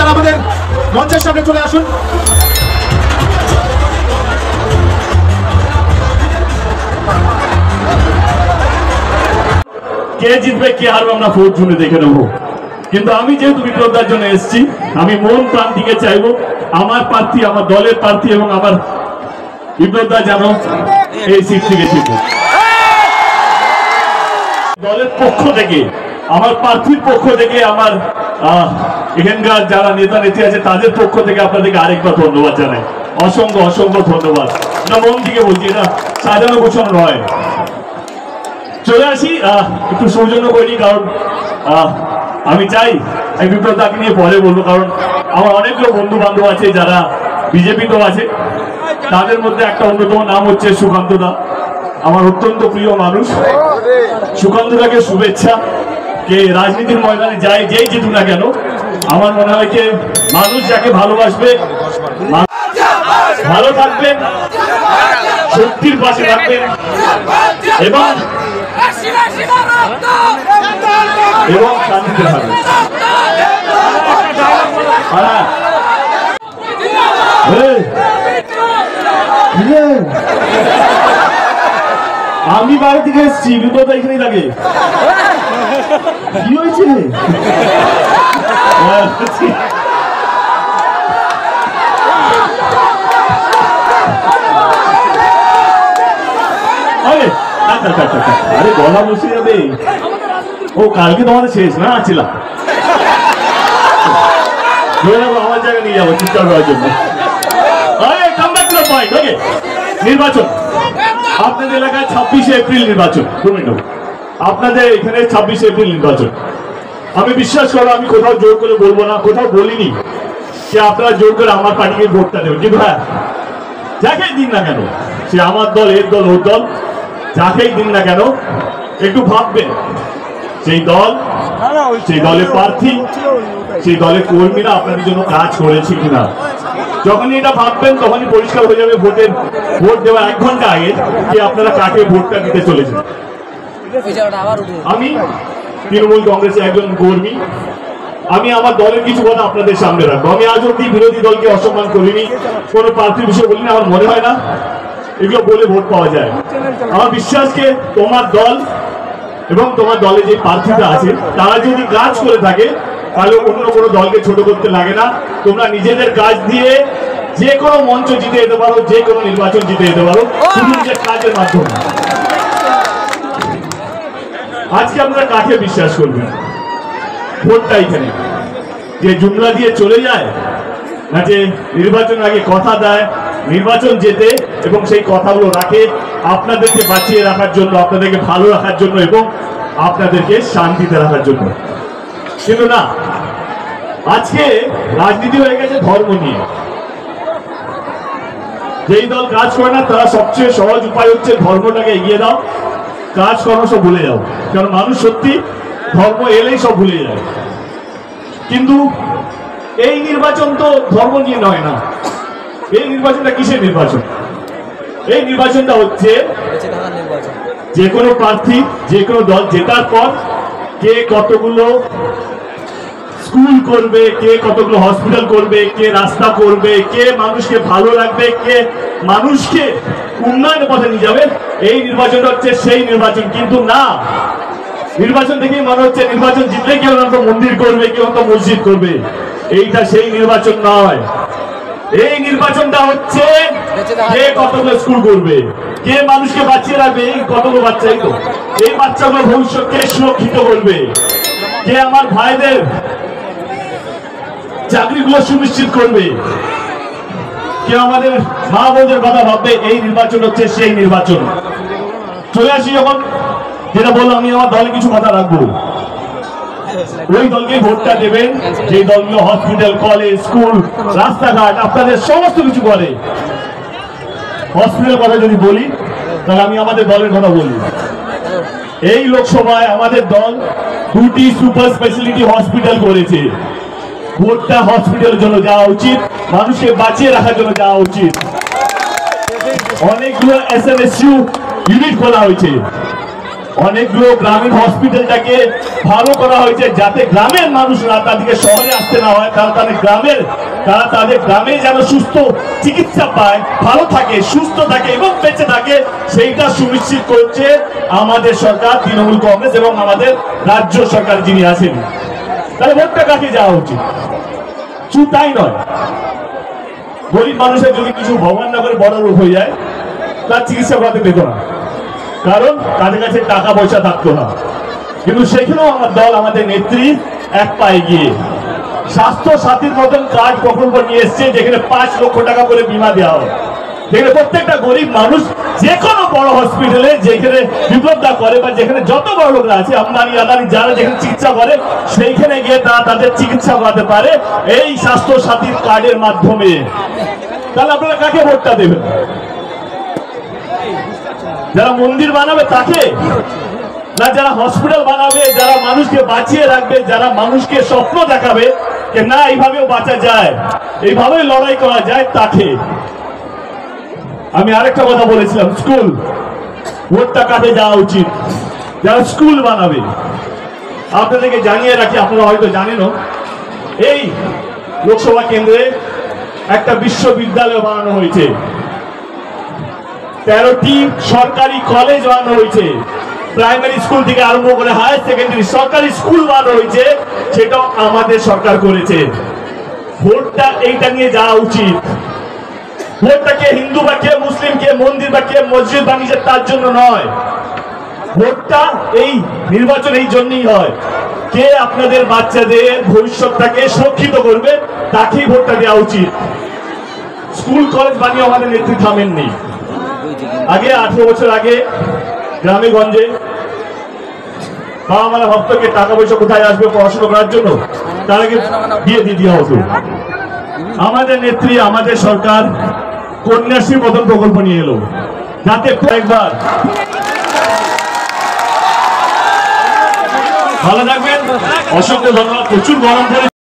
আপনারা আমাদের মঞ্চের সামনে চলে আসুন। কে জিতবে কে হারবে আমরা ভোট শুনে দেখে নেবো, কিন্তু আমি যেহেতু বিপ্লবদার জন্য এসেছি, আমি মন প্রাণ থেকে চাইবো আমার প্রার্থী, আমার দলের প্রার্থী এবং আমার বিপ্লবদা যেন এই সিট থেকে জিতবে। দলের পক্ষ থেকে, আমার প্রার্থীর পক্ষ থেকে, আমার এখানকার যারা নেতা নেত্রী আছে তাদের পক্ষ থেকে আপনাদেরকে আরেকবার ধন্যবাদ জানাই, অসংখ্য অসংখ্য ধন্যবাদ। না মন থেকে বলছি, এটা সাজানো গোছানো নয়। চলে আসি, একটু সৌজন্য করিনি, কারণ আমি চাই আমি বিপ্লবদাকে নিয়ে পরে বলবো, কারণ আমার অনেকগুলো বন্ধু বান্ধব আছে যারা বিজেপিতেও আছে। তাদের মধ্যে একটা অন্যতম নাম হচ্ছে সুকান্ত দা, আমার অত্যন্ত প্রিয় মানুষ। সুকান্ত দাকে শুভেচ্ছা। কে রাজনীতির ময়দানে যায়, যেই জিতুক না কেন, আমার মনে হয় যে মানুষ যাকে ভালোবাসবে, ভালো থাকবেন, শক্তির পাশে থাকবেন এবং শান্তিতে থাকবেন। আমি বাইরে থেকে এসেছি, বিপদ এখানেই থাকে। কি হয়েছে? আরে গলা বসে যাবে। ও কালকে তোমাদের শেষ না ছিলাম, আমার জায়গায় নিয়ে যাবো চিৎকার করার জন্য। নির্বাচন আপনাদের এলাকায় 26শে এপ্রিল নির্বাচন, আপনাদের এখানে 26শে এপ্রিল নির্বাচন। আমি বিশ্বাস করো, আমি কোথাও জোর করে বলবো না, কোথাও বলিনি যে আপনারা জোর করে আমার পার্টিকে ভোটটা দেবেন, কিন্তু হ্যাঁ যাকেই দিন না কেন, সে আমার দল, এর দল, ওর দল, যাকেই দিন না কেন একটু ভাববেন সেই দল, সেই দলের প্রার্থী, সেই দলের কর্মীরা আপনাদের জন্য কাজ করেছে কিনা। যখনই এটা ভাববেন তখনই পরিষ্কার হয়ে যাবে ভোট দেওয়ার 1 ঘন্টা আগে যে আপনারা কাকে ভোটটা দিতে চলেছেন। আমি তৃণমূল কংগ্রেসের একজন কর্মী, আমি আমার দলের কিছু কথা আপনাদের সামনে রাখবো। আমি আজ অব্দি বিরোধী দলকে অসম্মান করিনি, কোনো প্রার্থীর বিষয়ে বলিনি। আমার মনে হয় না এগুলো বলে ভোট পাওয়া যায়। আমার বিশ্বাসকে তোমার দল এবং তোমার দলে যে প্রার্থীরা আছে তারা যদি কাজ করে থাকে তাহলে অন্য কোনো দলকে ছোট করতে লাগে না। তোমরা নিজেদের কাজ দিয়ে যে কোনো মঞ্চ জিতে যেতে পারো, যে কোনো নির্বাচন জিতে যেতে পারো, শুধু নিজের কাজের মাধ্যমে। আজকে আপনারা কাকে বিশ্বাস করবেন? ভোটটা এখানে যে জুমলা দিয়ে চলে যায়, না যে নির্বাচন আগে কথা দেয়, নির্বাচন যেতে এবং সেই কথাগুলো রাখে আপনাদেরকে বাঁচিয়ে রাখার জন্য, আপনাদেরকে ভালো রাখার জন্য এবং আপনাদেরকে শান্তিতে রাখার জন্য। কিন্তু না, আজকে রাজনীতি হয়ে গেছে ধর্ম নিয়ে। যেই দল কাজ করে না তারা সবচেয়ে সহজ উপায় হচ্ছে ধর্মটাকে এগিয়ে দাও, কাজকর্ম সব ভুলে যাও। কারণ মানুষ সত্যি ধর্ম এলেই সব ভুলে যায়। কিন্তু এই নির্বাচন তো ধর্ম নিয়ে নয় না। এই নির্বাচনটা কিসের নির্বাচন? এই নির্বাচনটা হচ্ছে যে কোনো প্রার্থী, যে কোনো দল জেতার পর কে কতগুলো স্কুল করবে, কে কতগুলো হসপিটাল করবে, কে রাস্তা করবে, কে মানুষকে ভালো রাখবে, কে মানুষকে উন্নয়নের পথে নিয়ে যাবে। এই নির্বাচনটা হচ্ছে সেই নির্বাচন। কিন্তু না, নির্বাচন থেকেই মনে হচ্ছে নির্বাচন জিতলে কেউ তো মন্দির করবে, কেউ তো মসজিদ করবে। এইটা সেই নির্বাচন নয়। এই নির্বাচনটা হচ্ছে কে কতগুলো স্কুল করবে, কে মানুষকে বাঁচিয়ে রাখবে, এই কতগুলো বাচ্চাই তো, এই বাচ্চাগুলো ভবিষ্যৎকে সুরক্ষিত করবে, কে আমার ভাইদের চাকরিগুলো সুনিশ্চিত করবে, কে আমাদের মা বোনদের কথা ভাববে। এই নির্বাচন হচ্ছে সেই নির্বাচন। চলে আসি যখন, যেটা বললাম, আমি আমার দলে কিছু কথা রাখবো। ওই দলকে ভোটটা দেবেন যে দলগুলো হসপিটাল, কলেজ, স্কুল, রাস্তাঘাট আপনাদের সমস্ত কিছু করে। হসপিটাল কথা যদি বলি তাহলে আমি আমাদের দলের কথা বলি। এই লোকসভায় আমাদের দল 2টি সুপার স্পেশালিটি হসপিটাল করেছে। ভোটটা হসপিটালের জন্য যাওয়া উচিত, মানুষকে বাঁচিয়ে রাখার জন্য যাওয়া উচিত। অনেকগুলো SMSU ইউনিট খোলা হয়েছে। অনেকগুলো গ্রামীণ হসপিটালটাকে ভালো করা হয়েছে, যাতে গ্রামের মানুষরা তাদেরকে শহরে আসতে না হয়, তারা তাদের গ্রামে যেন সুস্থ চিকিৎসা পায়, ভালো থাকে, সুস্থ থাকে এবং বেঁচে থাকে, সেইটা সুনিশ্চিত করছে আমাদের সরকার, তৃণমূল কংগ্রেস এবং আমাদের রাজ্য সরকার যিনি আছেন। তাহলে ভোটটা কাকে যাওয়া উচিত? শুধু তাই নয়, গরিব মানুষের যদি কিছু ভগবান না করে বড় রোগ হয়ে যায়, তার চিকিৎসা করাতে পেত না, কারণ তাদের কাছে টাকা পয়সা থাকতো না। কিন্তু সেখানেও আমার দল, আমাদের নেত্রী এক পায়ে গিয়ে স্বাস্থ্য সাথীর মতন কার্ড প্রকল্প নিয়ে এসছে, যেখানে 5 লক্ষ টাকা করে বীমা দেওয়া হয়, যেখানে প্রত্যেকটা গরিব মানুষ যে কোনো বড় হসপিটালে যেখানে বিপদটা করে বা যেখানে যত বড় লোকরা আছে, আম্বানি আদানি যারা যেখানে চিকিৎসা করে, সেইখানে গিয়ে তারা তাদের চিকিৎসা করাতে পারে এই স্বাস্থ্য সাথীর কার্ডের মাধ্যমে। তাহলে আপনারা কাকে ভোটটা দেবেন? যারা মন্দির বানাবে তাকে, না যারা হসপিটাল বানাবে, যারা মানুষকে বাঁচিয়ে রাখবে, যারা মানুষকে স্বপ্ন দেখাবে যে না এইভাবেও বাঁচা যায়, এইভাবেই লড়াই করা যায়, তাকে? আমি আরেকটা কথা বলেছিলাম, স্কুল ভোটটা কাটে যাওয়া উচিত, যারা স্কুল বানাবে। আপনাদেরকে জানিয়ে রাখি, আপনারা হয়তো জানেনও, এই লোকসভা কেন্দ্রে একটা বিশ্ববিদ্যালয় বানানো হয়েছে, 13টি সরকারি কলেজ বানানো হয়েছে, প্রাইমারি স্কুল থেকে আরম্ভ করে হায়ার সেকেন্ডারি সরকারি স্কুল বানানো হয়েছে, সেটাও আমাদের সরকার করেছে। ভোটটা এইটা নিয়ে যাওয়া উচিত। ভোটটা কে হিন্দু বা কে মুসলিম, কে মন্দির বা কে মসজিদ বানিয়েছে তার জন্য নয়। ভোটটা এই নির্বাচন এই জন্যই হয়, কে আপনাদের বাচ্চাদের ভবিষ্যৎটাকে সুরক্ষিত করবে, তাকেই ভোটটা দেওয়া উচিত। স্কুল কলেজ বানিয়ে আমাদের নেত্রী থামেননি। আগে 18 বছর আগে গ্রামে গঞ্জে বাবা মারা ভক্তকে টাকা পয়সা কোথায় আসবে পড়াশোনা করার জন্য, তার আগে বিয়ে দিয়ে দেওয়া হতো। আমাদের নেত্রী, আমাদের সরকার কন্যাশ্রী মতন প্রকল্প নিয়ে এলো, যাতে একবার ভালো থাকবেন। অসংখ্য ধন্যবাদ। প্রচুর গরম পড়ে।